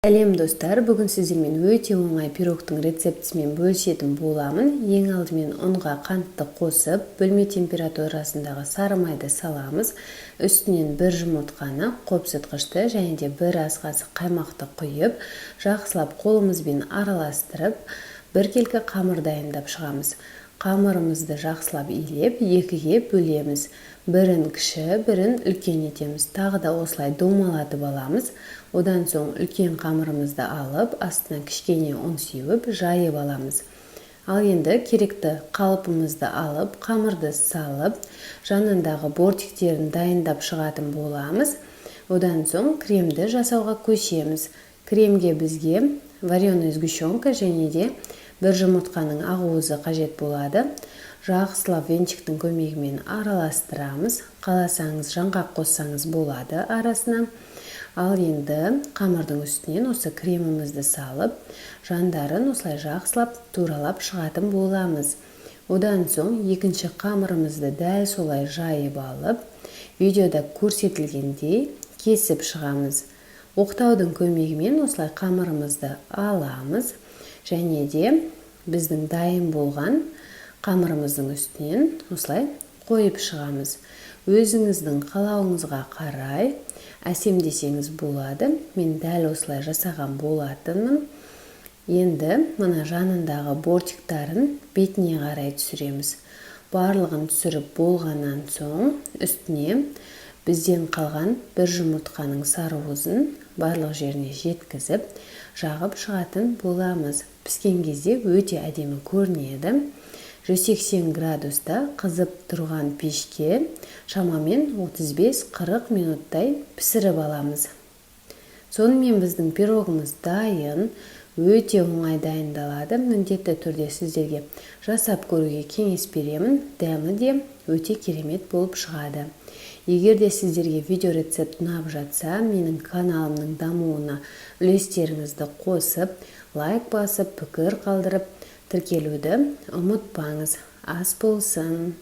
Сәлем достар, бүгін сіздермен өте оңай пирогтың рецептісімен бөлісетін боламын. Ең алдымен ұнға қантты қосып, бөлме температурасындағы сары майды саламыз. Үстінен бір жұмыртқаны, қопсытқышты және де бір ас қасық қаймақты құйып, жақсылап қолымызбен араластырып, бір келкі қамыр дайындап шығамыз. Қамырымызды жақсылап илеп, екіге бөлеміз. Бірін кіші, бірін үлкен етеміз. Тағы да осылай домалатып аламыз. Одан соң үлкен қамырымызды алып, астына кішкене ұн сеуіп, жайып аламыз. Ал енді керекті қалыпымызды алып, қамырды салып, жанындағы бортиктерін дайындап шығатын боламыз. Одан соң кремді жасауға көшеміз. Кремге бізге вареная сгущенка және де бір жұмыртқаның ақуызы қажет болады. Жақсылап венчиктің көмегімен араластырамыз. Қаласаңыз жаңғақ қоссаңыз болады арасына. Ал енді қамырдың үстінен осы кремімізді салып, жандарын осылай жақсылап туралап шығатын боламыз. Одан соң екінші қамырымызды дәл солай жайып алып, видеода көрсетілгендей кесіп шығамыз. Оқтаудың көмегімен осылай қамырымызды аламыз және де біздің дайын болған қамырымыздың үстінен осылай қойып шығамыз. Өзіңіздің қалауыңызға қарай әсемдесеңіз болады. Мен дәл осылай жасаған болатынмын. Енді мына жанындағы бортиктарын бетіне қарай түсіреміз. Барлығын түсіріп болғаннан соң үстіне бізден қалған бір жұмыртқаның сарыуызын барлық жеріне жеткізіп, жағып шығатын боламыз. Піскен кезде өте әдемі көрінеді. 180 градуста қызып тұрған пешке шамамен 35-40 минуттай пісіріп аламыз. Сонымен біздің пирогымыз дайын, өте оңай дайындалады. Міндетті түрде сіздерге жасап көруге кеңес беремін. Дәмі де өте керемет болып шығады. Егер де сіздерге видео рецепт ұнап жатса, менің каналымның дамуына үлестеріңізді қосып, лайк басып, пікір қалдырып, тіркелуді ұмытпаңыз. Ас болсын!